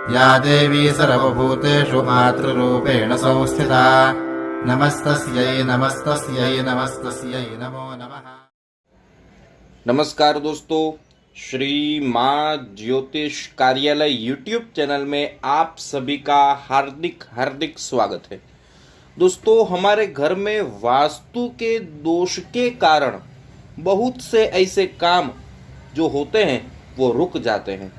या देवी सर्वभूतेषु मातृरूपेण संस्थिता। नमस्तस्यै नमस्तस्यै नमस्तस्यै नमो नमः। नमस्कार दोस्तों, श्री माँ ज्योतिष कार्यालय यूट्यूब चैनल में आप सभी का हार्दिक हार्दिक स्वागत है। दोस्तों, हमारे घर में वास्तु के दोष के कारण बहुत से ऐसे काम जो होते हैं वो रुक जाते हैं।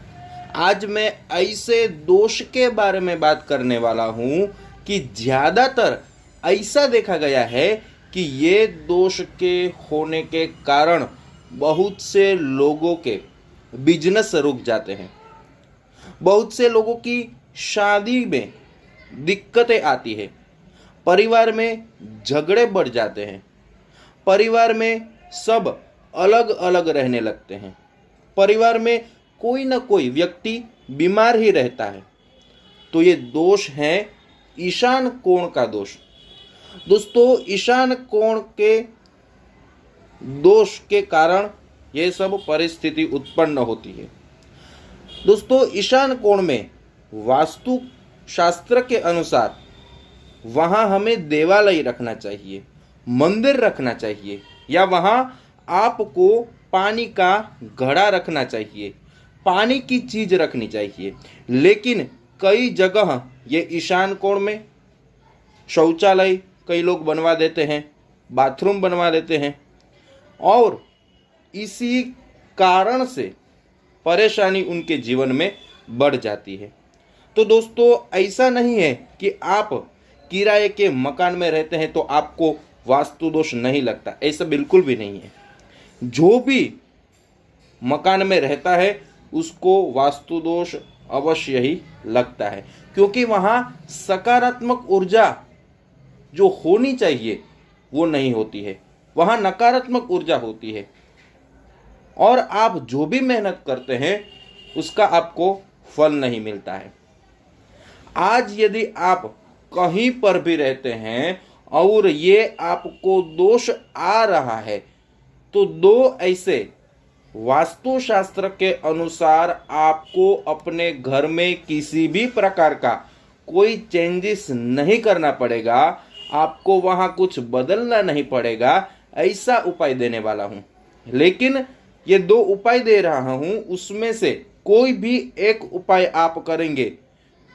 आज मैं ऐसे दोष के बारे में बात करने वाला हूँ कि ज़्यादातर ऐसा देखा गया है कि ये दोष के होने के कारण बहुत से लोगों के बिजनेस रुक जाते हैं, बहुत से लोगों की शादी में दिक्कतें आती है, परिवार में झगड़े बढ़ जाते हैं, परिवार में सब अलग अलग रहने लगते हैं, परिवार में कोई ना कोई व्यक्ति बीमार ही रहता है। तो ये दोष है ईशान कोण का दोष। दोस्तों, ईशान कोण के दोष के कारण ये सब परिस्थिति उत्पन्न होती है। दोस्तों, ईशान कोण में वास्तु शास्त्र के अनुसार वहाँ हमें देवालय रखना चाहिए, मंदिर रखना चाहिए, या वहाँ आपको पानी का घड़ा रखना चाहिए, पानी की चीज रखनी चाहिए। लेकिन कई जगह ये ईशान कोण में शौचालय कई लोग बनवा देते हैं, बाथरूम बनवा देते हैं, और इसी कारण से परेशानी उनके जीवन में बढ़ जाती है। तो दोस्तों, ऐसा नहीं है कि आप किराए के मकान में रहते हैं तो आपको वास्तु दोष नहीं लगता, ऐसा बिल्कुल भी नहीं है। जो भी मकान में रहता है उसको वास्तु दोष अवश्य ही लगता है, क्योंकि वहाँ सकारात्मक ऊर्जा जो होनी चाहिए वो नहीं होती है, वहाँ नकारात्मक ऊर्जा होती है, और आप जो भी मेहनत करते हैं उसका आपको फल नहीं मिलता है। आज यदि आप कहीं पर भी रहते हैं और ये आपको दोष आ रहा है, तो दो ऐसे वास्तुशास्त्र के अनुसार आपको अपने घर में किसी भी प्रकार का कोई चेंजेस नहीं करना पड़ेगा, आपको वहाँ कुछ बदलना नहीं पड़ेगा, ऐसा उपाय देने वाला हूँ। लेकिन ये दो उपाय दे रहा हूँ, उसमें से कोई भी एक उपाय आप करेंगे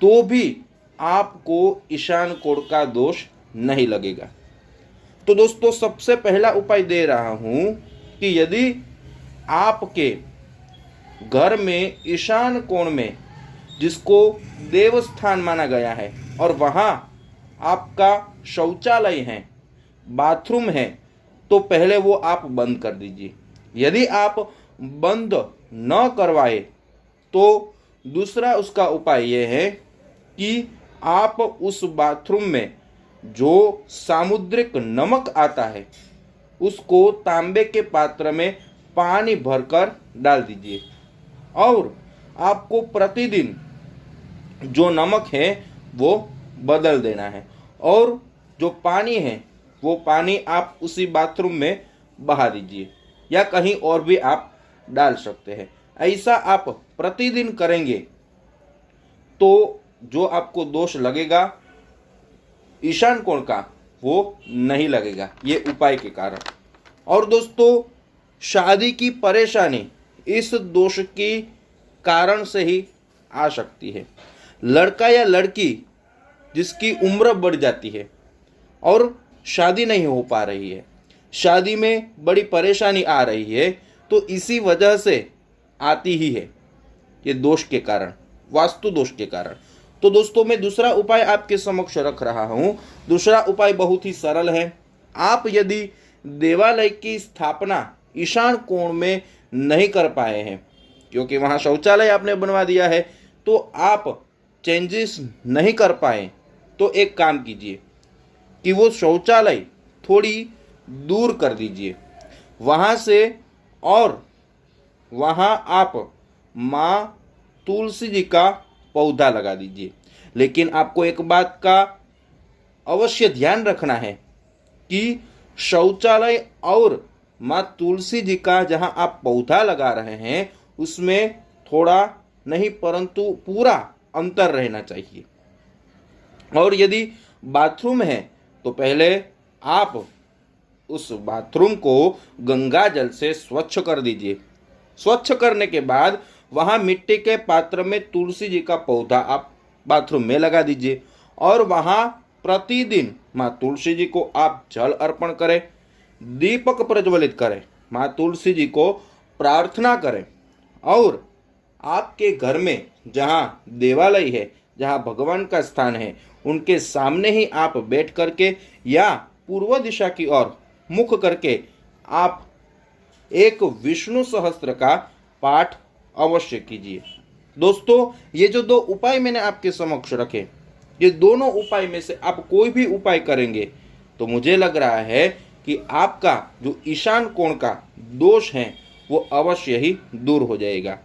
तो भी आपको ईशान कोण का दोष नहीं लगेगा। तो दोस्तों, सबसे पहला उपाय दे रहा हूँ कि यदि आपके घर में ईशान कोण में, जिसको देवस्थान माना गया है, और वहाँ आपका शौचालय है, बाथरूम है, तो पहले वो आप बंद कर दीजिए। यदि आप बंद न करवाए तो दूसरा उसका उपाय ये है कि आप उस बाथरूम में जो सामुद्रिक नमक आता है उसको तांबे के पात्र में पानी भरकर डाल दीजिए, और आपको प्रतिदिन जो नमक है वो बदल देना है, और जो पानी है वो पानी आप उसी बाथरूम में बहा दीजिए, या कहीं और भी आप डाल सकते हैं। ऐसा आप प्रतिदिन करेंगे तो जो आपको दोष लगेगा ईशान कोण का वो नहीं लगेगा, ये उपाय के कारण। और दोस्तों, शादी की परेशानी इस दोष के कारण से ही आ सकती है। लड़का या लड़की जिसकी उम्र बढ़ जाती है और शादी नहीं हो पा रही है, शादी में बड़ी परेशानी आ रही है, तो इसी वजह से आती ही है, ये दोष के कारण, वास्तु दोष के कारण। तो दोस्तों, मैं दूसरा उपाय आपके समक्ष रख रहा हूँ। दूसरा उपाय बहुत ही सरल है। आप यदि देवालय की स्थापना ईशान कोण में नहीं कर पाए हैं, क्योंकि वहाँ शौचालय आपने बनवा दिया है, तो आप चेंजेस नहीं कर पाए, तो एक काम कीजिए कि वो शौचालय थोड़ी दूर कर दीजिए वहाँ से, और वहाँ आप माँ तुलसी जी का पौधा लगा दीजिए। लेकिन आपको एक बात का अवश्य ध्यान रखना है कि शौचालय और माँ तुलसी जी का जहाँ आप पौधा लगा रहे हैं उसमें थोड़ा नहीं परंतु पूरा अंतर रहना चाहिए। और यदि बाथरूम है तो पहले आप उस बाथरूम को गंगा जल से स्वच्छ कर दीजिए। स्वच्छ करने के बाद वहां मिट्टी के पात्र में तुलसी जी का पौधा आप बाथरूम में लगा दीजिए और वहां प्रतिदिन माँ तुलसी जी को आप जल अर्पण करें, दीपक प्रज्वलित करें, माँ तुलसी जी को प्रार्थना करें और आपके घर में जहाँ देवालय है, जहाँ भगवान का स्थान है, उनके सामने ही आप बैठ करके या पूर्व दिशा की ओर मुख करके आप एक विष्णु सहस्त्र का पाठ अवश्य कीजिए। दोस्तों, ये जो 2 उपाय मैंने आपके समक्ष रखे, ये दोनों उपाय में से आप कोई भी उपाय करेंगे तो मुझे लग रहा है कि आपका जो ईशान कोण का दोष है वो अवश्य ही दूर हो जाएगा।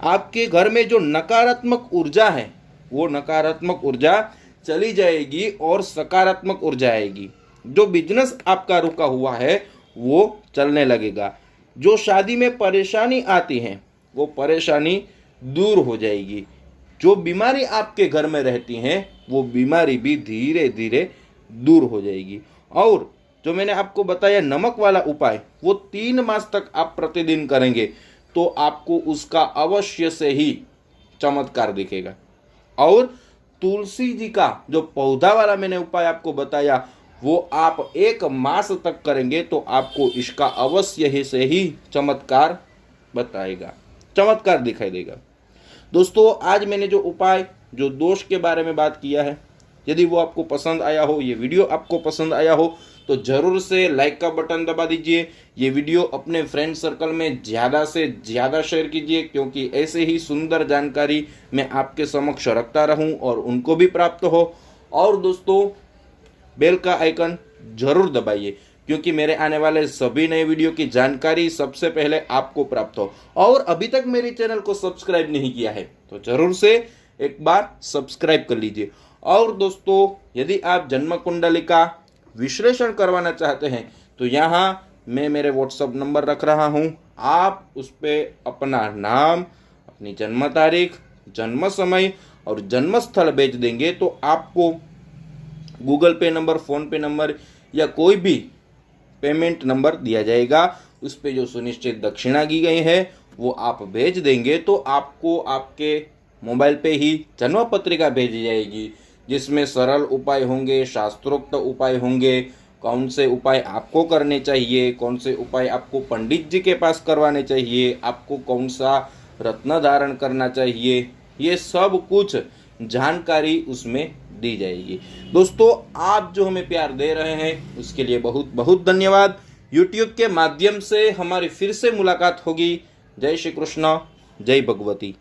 आपके घर में जो नकारात्मक ऊर्जा है वो नकारात्मक ऊर्जा चली जाएगी और सकारात्मक ऊर्जा आएगी। जो बिजनेस आपका रुका हुआ है वो चलने लगेगा। जो शादी में परेशानी आती है वो परेशानी दूर हो जाएगी। जो बीमारी आपके घर में रहती है वो बीमारी भी धीरे धीरे दूर हो जाएगी। और जो मैंने आपको बताया नमक वाला उपाय, वो 3 मास तक आप प्रतिदिन करेंगे तो आपको उसका अवश्य से ही चमत्कार दिखेगा। और तुलसी जी का जो पौधा वाला मैंने उपाय आपको बताया वो आप 1 मास तक करेंगे तो आपको इसका अवश्य ही से ही चमत्कार बताएगा, चमत्कार दिखाई देगा। दोस्तों, आज मैंने जो उपाय, जो दोष के बारे में बात किया है, यदि वो आपको पसंद आया हो, ये वीडियो आपको पसंद आया हो तो ज़रूर से लाइक का बटन दबा दीजिए। ये वीडियो अपने फ्रेंड सर्कल में ज़्यादा से ज़्यादा शेयर कीजिए, क्योंकि ऐसे ही सुंदर जानकारी मैं आपके समक्ष रखता रहूं और उनको भी प्राप्त हो। और दोस्तों, बेल का आइकन जरूर दबाइए, क्योंकि मेरे आने वाले सभी नए वीडियो की जानकारी सबसे पहले आपको प्राप्त हो। और अभी तक मेरे चैनल को सब्सक्राइब नहीं किया है तो जरूर से एक बार सब्सक्राइब कर लीजिए। और दोस्तों, यदि आप जन्म कुंडली का विश्लेषण करवाना चाहते हैं तो यहाँ मैं मेरे व्हाट्सएप नंबर रख रहा हूँ। आप उस पर अपना नाम, अपनी जन्म तारीख, जन्म समय और जन्म स्थल भेज देंगे तो आपको गूगल पे नंबर, फ़ोन पे नंबर या कोई भी पेमेंट नंबर दिया जाएगा। उस पे जो सुनिश्चित दक्षिणा की गई है वो आप भेज देंगे तो आपको आपके मोबाइल पे ही जन्म पत्रिका भेजी जाएगी, जिसमें सरल उपाय होंगे, शास्त्रोक्त उपाय होंगे, कौन से उपाय आपको करने चाहिए, कौन से उपाय आपको पंडित जी के पास करवाने चाहिए, आपको कौन सा रत्न धारण करना चाहिए, ये सब कुछ जानकारी उसमें दी जाएगी। दोस्तों, आप जो हमें प्यार दे रहे हैं उसके लिए बहुत बहुत धन्यवाद। YouTube के माध्यम से हमारी फिर से मुलाकात होगी। जय श्री कृष्ण, जय भगवती।